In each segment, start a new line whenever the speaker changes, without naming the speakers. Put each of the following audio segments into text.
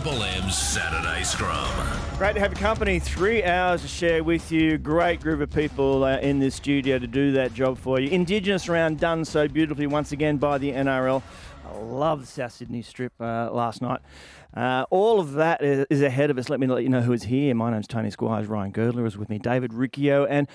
Triple M's Saturday Scrum.
Great to have your company. 3 hours to share with you. Great group of people in this studio to do that job for you. Indigenous round done so beautifully once again by the NRL. I love the South Sydney Strip last night. All of that is ahead of us. Let me let you know who is here. My name's Tony Squires. Ryan Girdler is with me. David Riccio. And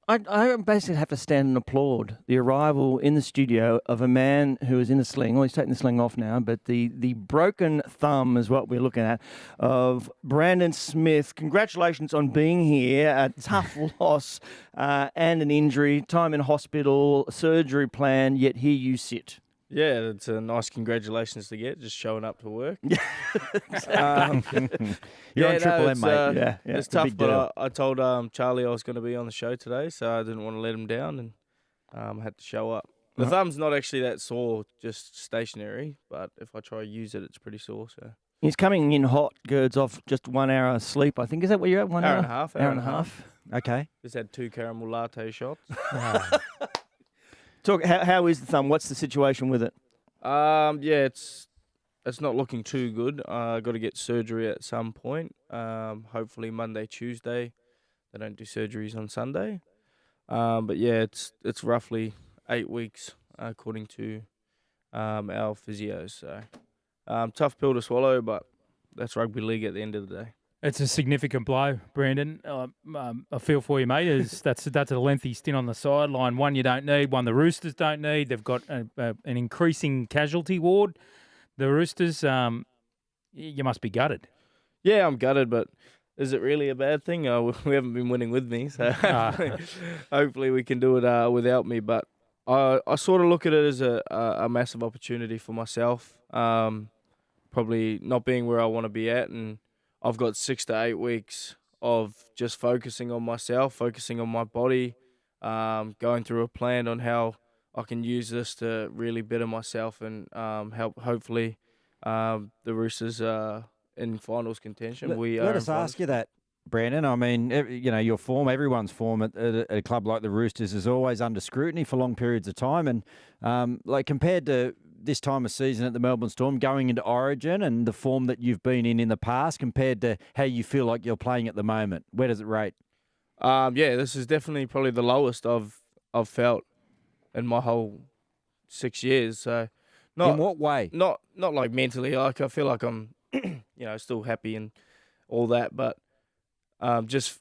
I basically have to stand and applaud the arrival in the studio of a man who is in a sling. Well, he's taking the sling off now, but the broken thumb is what we're looking at, of Brandon Smith. Congratulations on being here. A tough loss and an injury, time in hospital, surgery plan, yet here you sit.
Yeah, it's a nice congratulations to get, just showing up to work.
You're
on
Triple M, mate.
Yeah, it's tough, but I told Charlie I was going to be on the show today, so I didn't want to let him down, and I had to show up. The thumb's not actually that sore, just stationary, but if I try to use it, it's pretty sore. So
he's coming in hot, Girds off just 1 hour of sleep, I think. Is that what you're at? 1 hour?
Hour and a half.
Hour and a half.
Okay.
Just had 2 caramel latte shots.
Talk. How is the thumb? What's the situation with it?
It's not looking too good. I got to get surgery at some point. Hopefully Monday, Tuesday. They don't do surgeries on Sunday. But yeah, it's roughly 8 weeks according to our physios. So tough pill to swallow, but that's rugby league at the end of the day.
It's a significant blow, Brandon. I feel for you, mate. That's a lengthy stint on the sideline. One you don't need, one the Roosters don't need. They've got an increasing casualty ward. The Roosters, you must be gutted.
Yeah, I'm gutted, but is it really a bad thing? We haven't been winning with me, so hopefully we can do it without me. But I sort of look at it as a massive opportunity for myself. Probably not being where I want to be at, and I've got 6 to 8 weeks of just focusing on myself, focusing on my body, going through a plan on how I can use this to really better myself and help, hopefully, the Roosters in finals contention.
Let us ask you that, Brandon. I mean, your form, everyone's form at a club like the Roosters is always under scrutiny for long periods of time. And compared to this time of season at the Melbourne Storm, going into Origin and the form that you've been in the past compared to how you feel like you're playing at the moment, where does it rate?
This is definitely probably the lowest I've felt in my whole 6 years. So,
in what way?
Not like mentally. Like I feel like I'm, still happy and all that, but just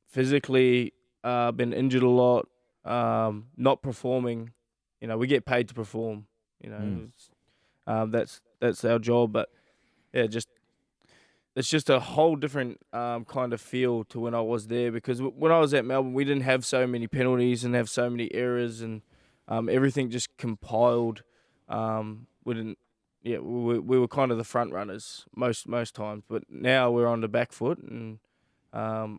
physically, been injured a lot, not performing. We get paid to perform. That's our job, but yeah, it's just a whole different kind of feel to when I was there, because when I was at Melbourne, we didn't have so many penalties and have so many errors, and everything just compiled. We were kind of the front runners most times, but now we're on the back foot, and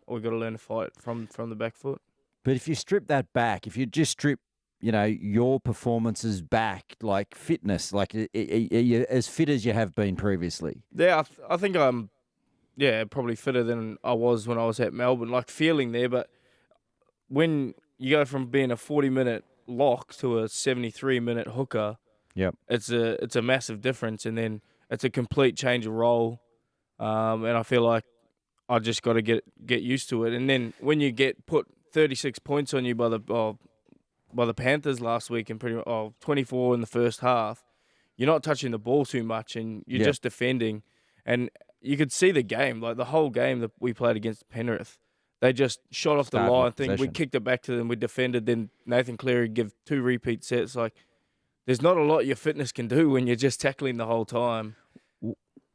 we've got to learn to fight from the back foot.
But if you strip that back, if you just strip your performances back, like fitness, like are you as fit as you have been previously?
Yeah, I think I'm, probably fitter than I was when I was at Melbourne, like feeling there. But when you go from being a 40-minute lock to a 73-minute hooker, it's a massive difference, and then it's a complete change of role. And I feel like I just got to get used to it. And then when you get put 36 points on you by the Panthers last week, and 24 in the first half, you're not touching the ball too much, and you're just defending. And you could see the game, like the whole game that we played against Penrith. They just shot off the line. We kicked it back to them. We defended. Then Nathan Cleary give 2 repeat sets. Like, there's not a lot your fitness can do when you're just tackling the whole time.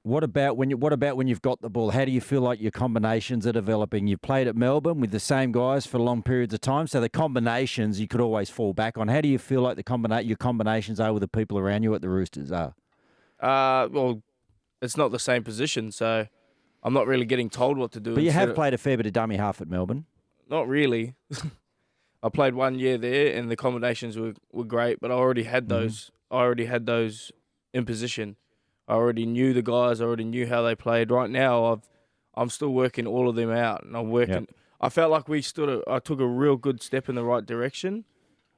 What about when you've got the ball? How do you feel like your combinations are developing? You've played at Melbourne with the same guys for long periods of time, so the combinations you could always fall back on. How do you feel like your combinations are with the people around you at the Roosters are?
Well, it's not the same position, so I'm not really getting told what to do.
But you have played a fair bit of dummy half at Melbourne.
Not really. I played 1 year there, and the combinations were great, but I already had those. I already had those in position. I already knew the guys. I already knew how they played. Right now, I'm still working all of them out, and I'm working. Yep. I felt like I took a real good step in the right direction.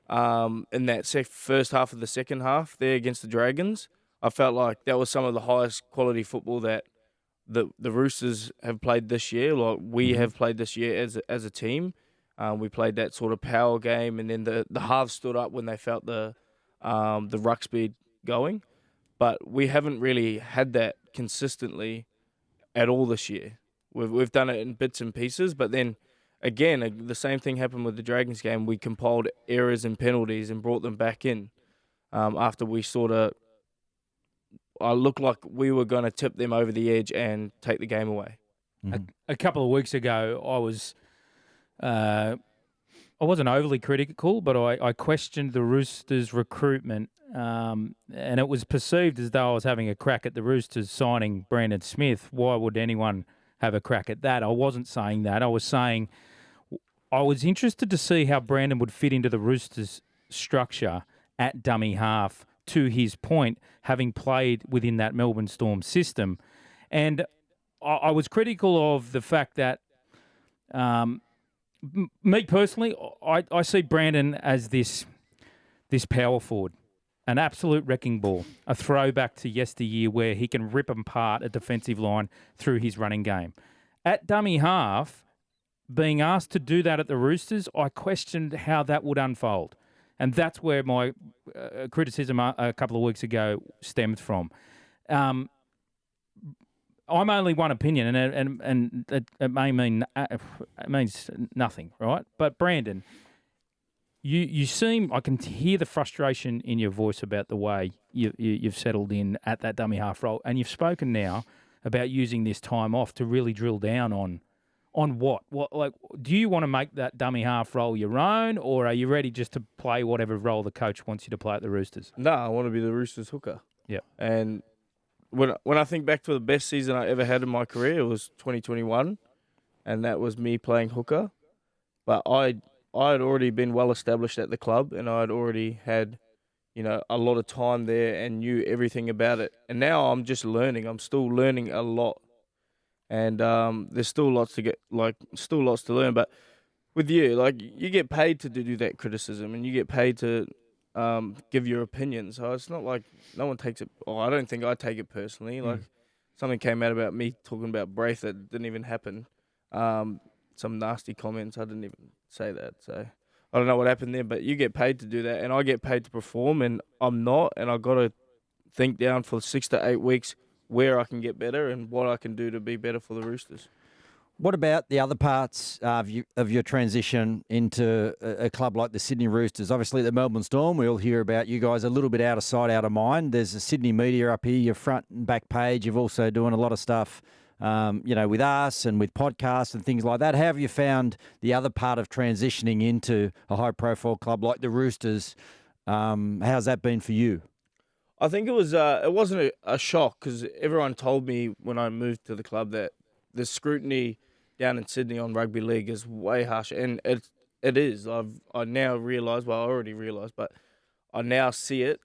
In that first half of the second half there against the Dragons, I felt like that was some of the highest quality football that the Roosters have played this year. Like we have played this year as a team. We played that sort of power game, and then the halves stood up when they felt the ruck speed going. But we haven't really had that consistently at all this year. We've done it in bits and pieces, but then again, the same thing happened with the Dragons game. We compiled errors and penalties and brought them back in after we I looked like we were going to tip them over the edge and take the game away.
A couple of weeks ago, I wasn't overly critical, but I questioned the Roosters' recruitment, and it was perceived as though I was having a crack at the Roosters signing Brandon Smith. Why would anyone have a crack at that? I wasn't saying that. I was saying I was interested to see how Brandon would fit into the Roosters' structure at dummy half, to his point, having played within that Melbourne Storm system. And I was critical of the fact that, me personally, I see Brandon as this power forward, an absolute wrecking ball, a throwback to yesteryear where he can rip apart a defensive line through his running game. At dummy half, being asked to do that at the Roosters, I questioned how that would unfold. And that's where my criticism a couple of weeks ago stemmed from. I'm only one opinion, and it may mean it means nothing, right? But Brandon, you seem, I can hear the frustration in your voice about the way you've settled in at that dummy half role, and you've spoken now about using this time off to really drill down on what? Like, do you want to make that dummy half role your own, or are you ready just to play whatever role the coach wants you to play at the Roosters?
No, I want to be the Roosters hooker.
Yeah.
And when I think back to the best season I ever had in my career, it was 2021, and that was me playing hooker. But I had already been well established at the club, and I'd already had, a lot of time there and knew everything about it. And now I'm just learning. I'm still learning a lot. And there's still lots to learn. But with you, you get paid to do that criticism, and you get paid to give your opinion. So it's not like no one takes it. Oh, I don't think I take it personally. Like something came out about me talking about Braith that didn't even happen. Some nasty comments. I didn't even say that. So I don't know what happened there. But you get paid to do that, and I get paid to perform, and I'm not. And I got to think down for 6 to 8 weeks where I can get better and what I can do to be better for the Roosters.
What about the other parts of your transition into a club like the Sydney Roosters? Obviously, the Melbourne Storm, we all hear about you guys a little bit out of sight, out of mind. There's the Sydney media up here, your front and back page. You've also doing a lot of stuff, with us and with podcasts and things like that. How have you found the other part of transitioning into a high-profile club like the Roosters? How's that been for you?
I think it wasn't a shock because everyone told me when I moved to the club that the scrutiny down in Sydney on rugby league is way harsher, and it is. I now realise, well, I already realised, but I now see it.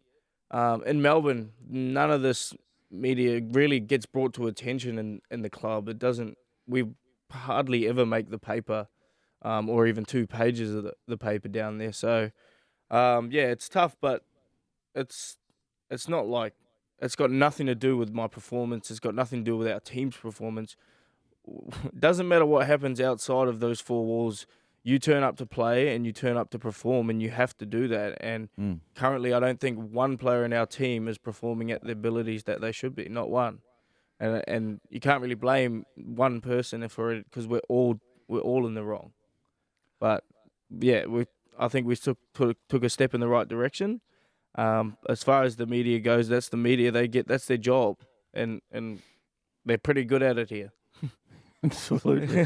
In Melbourne, none of this media really gets brought to attention in the club. It doesn't. We hardly ever make the paper, or even 2 pages of the paper down there. So, it's tough, but it's not like it's got nothing to do with my performance. It's got nothing to do with our team's performance. It doesn't matter what happens outside of those 4 walls. You turn up to play and you turn up to perform, and you have to do that. And currently, I don't think one player in our team is performing at the abilities that they should be. Not one. And you can't really blame one person for it because we're all in the wrong. But yeah, I think we took a step in the right direction. As far as the media goes, that's the media that's their job, and they're pretty good at it here.
Absolutely.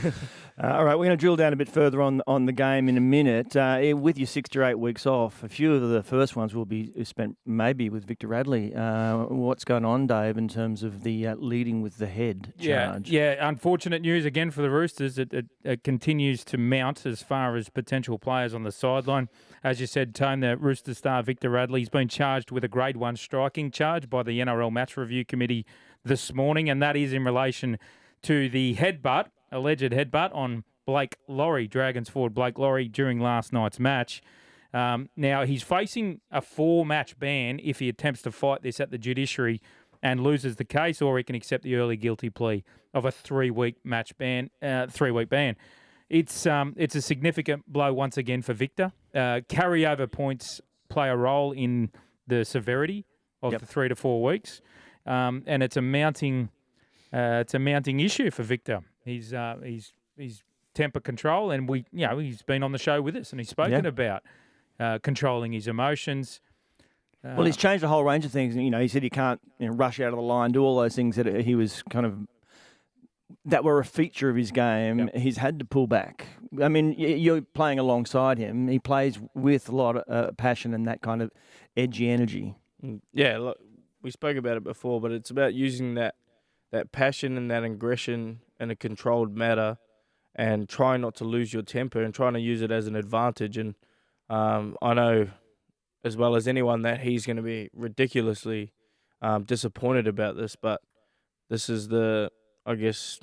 All right, we're going to drill down a bit further on the game in a minute. With your 6 to 8 weeks off, a few of the first ones will be spent maybe with Victor Radley. What's going on, Dave, in terms of the leading with the head charge?
Yeah. Unfortunate news again for the Roosters. It continues to mount as far as potential players on the sideline. As you said, Tone, the Roosters star Victor Radley has been charged with a Grade 1 striking charge by the NRL Match Review Committee this morning, and that is in relation to the alleged headbutt on Blake Laurie, Dragons forward Blake Laurie, during last night's match. Now, he's facing a 4-match ban if he attempts to fight this at the judiciary and loses the case, or he can accept the early guilty plea of a 3-week match ban, 3-week ban. It's a significant blow once again for Victor. Carryover points play a role in the severity of the 3 to 4 weeks, and it's a mounting issue for Victor. He's temper control, and he's been on the show with us and he's spoken about controlling his emotions.
Well, he's changed a whole range of things. He said he can't rush out of the line, do all those things that he was that were a feature of his game. Yep. He's had to pull back. I mean, you're playing alongside him. He plays with a lot of passion and that kind of edgy energy.
Yeah, look, we spoke about it before, but it's about using that passion and that aggression in a controlled manner and trying not to lose your temper and trying to use it as an advantage. And I know as well as anyone that he's going to be ridiculously disappointed about this, but this is the, I guess,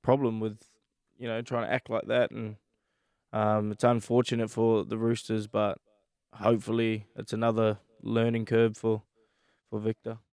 problem with, trying to act like that. And it's unfortunate for the Roosters, but hopefully it's another learning curve for Victor.